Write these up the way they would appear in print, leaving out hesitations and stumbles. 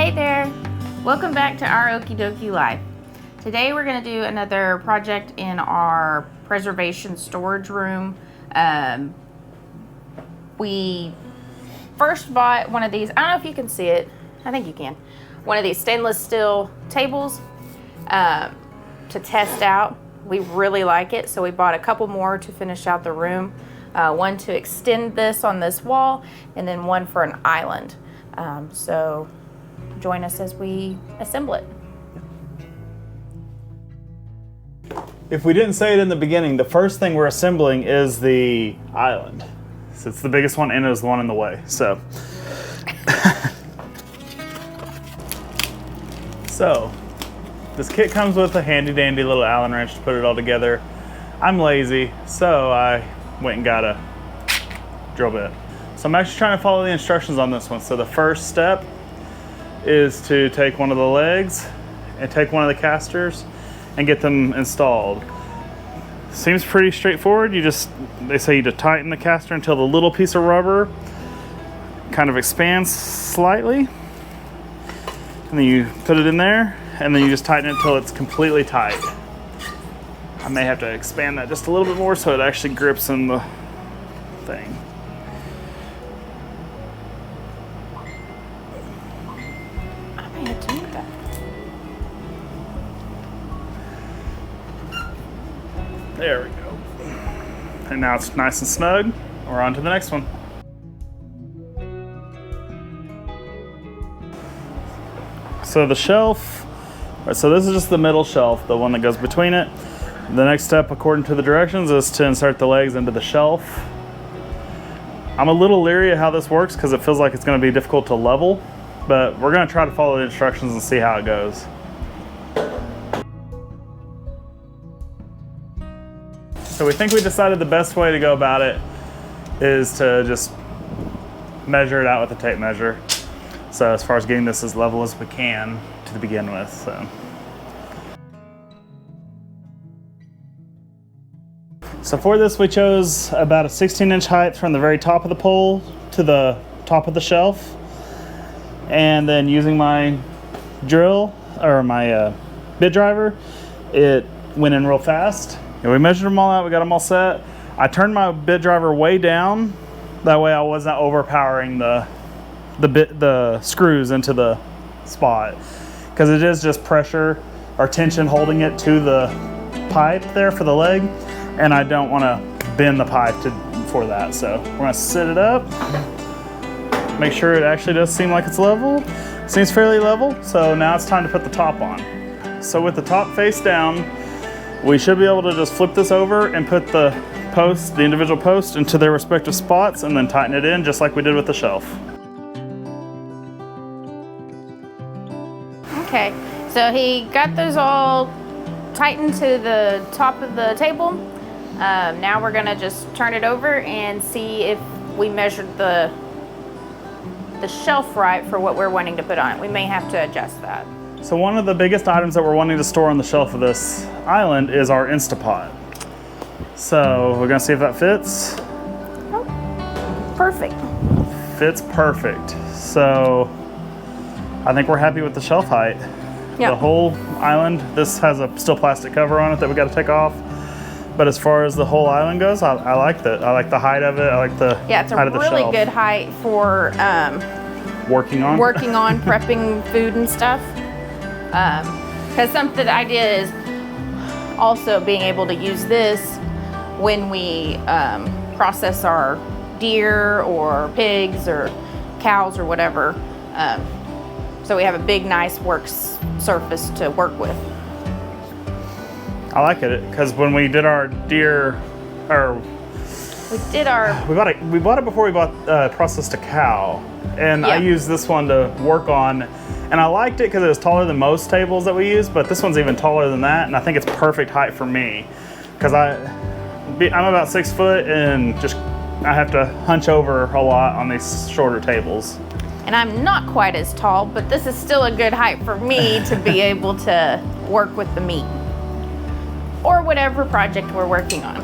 Hey there! Welcome back to our Okie Dokie Life. Today we're going to do another project in our preservation storage room. We first bought one of these, I don't know if you can see it, I think you can, one of these stainless steel tables to test out. We really like it, so we bought a couple more to finish out the room. One to extend this on this wall, and then one for an island. So join us as we assemble it. If we didn't say it in the beginning, the first thing we're assembling is the island. So it's the biggest one and it was the one in the way. So, this kit comes with a handy dandy little Allen wrench to put it all together. I'm lazy, so I went and got a drill bit. So I'm actually trying to follow the instructions on this one. So the first step is to take one of the legs and take one of the casters and get them installed. Seems pretty straightforward. They say you just tighten the caster until the little piece of rubber kind of expands slightly. And then you put it in there and then you just tighten it until it's completely tight. I may have to expand that just a little bit more so it actually grips in the thing. I may have to move that. There we go. And now it's nice and snug. We're on to the next one. So the shelf, so this is just the middle shelf, the one that goes between it. The next step, according to the directions, is to insert the legs into the shelf. I'm a little leery of how this works because it feels like it's going to be difficult to level, but we're going to try to follow the instructions and see how it goes. So we think we decided the best way to go about it is to just measure it out with a tape measure. So as far as getting this as level as we can to begin with. So for this we chose about a 16-inch height from the very top of the pole to the top of the shelf. And then using my drill, or my bit driver, it went in real fast. And we measured them all out, we got them all set. I turned my bit driver way down, that way I wasn't overpowering the screws into the spot. Because it is just pressure or tension holding it to the pipe there for the leg. And I don't want to bend the pipe for that. So we're going to sit it up, make sure it actually does seem like it's level. Seems fairly level, so now it's time to put the top on. So with the top face down, we should be able to just flip this over and put the individual posts into their respective spots and then tighten it in just like we did with the shelf. Okay, so he got those all tightened to the top of the table. Now we're gonna just turn it over and see if we measured the shelf right for what we're wanting to put on it. We may have to adjust that. So one of the biggest items that we're wanting to store on the shelf of this island is our Instapot. So we're gonna see if that fits. Oh, perfect. Fits perfect. So I think we're happy with the shelf height. Yep. The whole island, this has a still plastic cover on it that we got to take off. But as far as the whole island goes, I like that. I like the height of it. I like the height of the shelf. Yeah, it's a really good height for working on prepping food and stuff. Because the idea is also being able to use this when we process our deer or pigs or cows or whatever. So we have a big, nice work surface to work with. I like it because when we did our deer, we bought it before we processed a cow, and I used this one to work on, and I liked it because it was taller than most tables that we use, but this one's even taller than that, and I think it's perfect height for me because I'm about 6 foot and I have to hunch over a lot on these shorter tables. And I'm not quite as tall, but this is still a good height for me to be able to work with the meat or whatever project we're working on.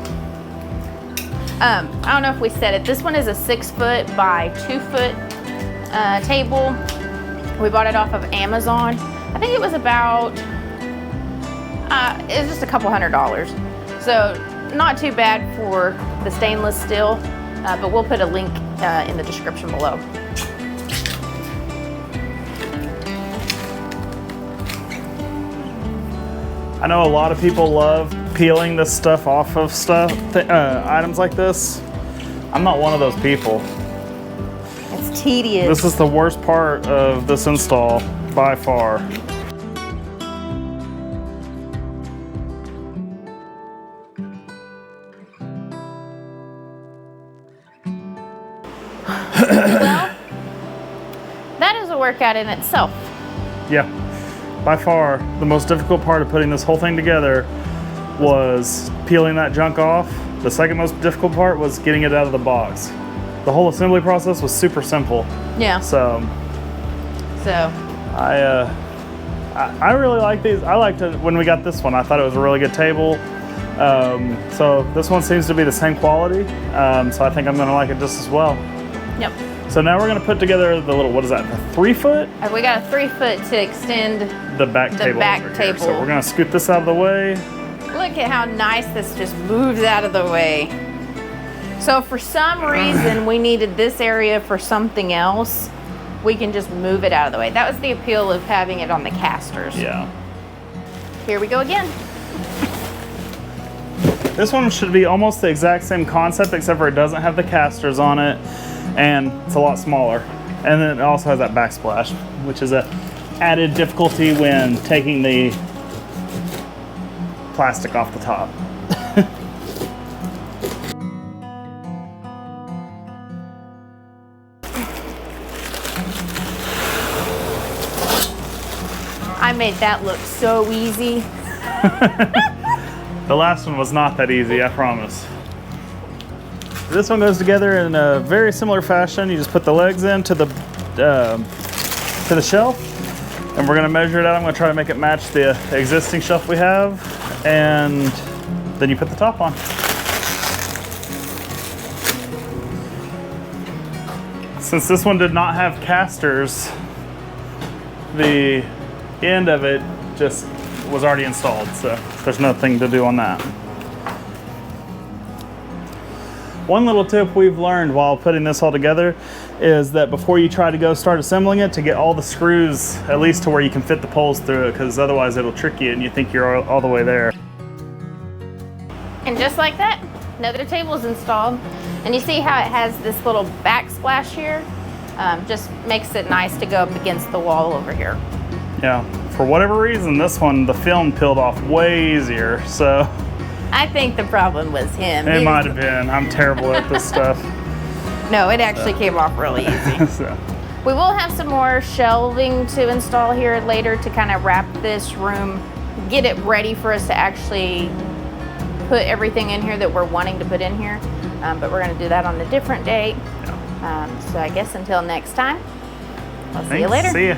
I don't know if we said it. This one is a 6 foot by 2 foot table. We bought it off of Amazon. I think it was about, it was just a couple $100. So not too bad for the stainless steel, but we'll put a link in the description below. I know a lot of people love peeling this stuff off of items like this. I'm not one of those people. It's tedious. This is the worst part of this install by far. Well, that is a workout in itself. Yeah. By far, the most difficult part of putting this whole thing together was peeling that junk off. The second most difficult part was getting it out of the box. The whole assembly process was super simple. Yeah. So I really like these. I liked it when we got this one. I thought it was a really good table. So this one seems to be the same quality. So I think I'm gonna like it just as well. Yep. So now we're gonna put together the little, what is that, the 3 foot? We got a 3 foot to extend The back table. So we're gonna scoot this out of the way. Look at how nice this just moves out of the way. So if for some reason we needed this area for something else, we can just move it out of the way. That was the appeal of having it on the casters. Yeah. Here we go again. This one should be almost the exact same concept, except for it doesn't have the casters on it, and it's a lot smaller. And then it also has that backsplash, which is a added difficulty when taking the plastic off the top. I made that look so easy. The last one was not that easy, I promise. This one goes together in a very similar fashion. You just put the legs into the shelf, and we're gonna measure it out. I'm gonna try to make it match the existing shelf we have, and then you put the top on. Since this one did not have casters, the end of it just was already installed, so there's nothing to do on that. One little tip we've learned while putting this all together is that before you try to go start assembling it, to get all the screws at least to where you can fit the poles through it, because otherwise it'll trick you and you think you're all the way there. And just like that, another table is installed. And you see how it has this little backsplash here? Just makes it nice to go up against the wall over here. Yeah, for whatever reason, this one, the film peeled off way easier, so. I think the problem was him. It might have been. I'm terrible at this stuff. No, it actually came off really easy. So. We will have some more shelving to install here later to kind of wrap this room, get it ready for us to actually put everything in here that we're wanting to put in here. But we're going to do that on a different day. So I guess until next time, I'll see you later. See ya.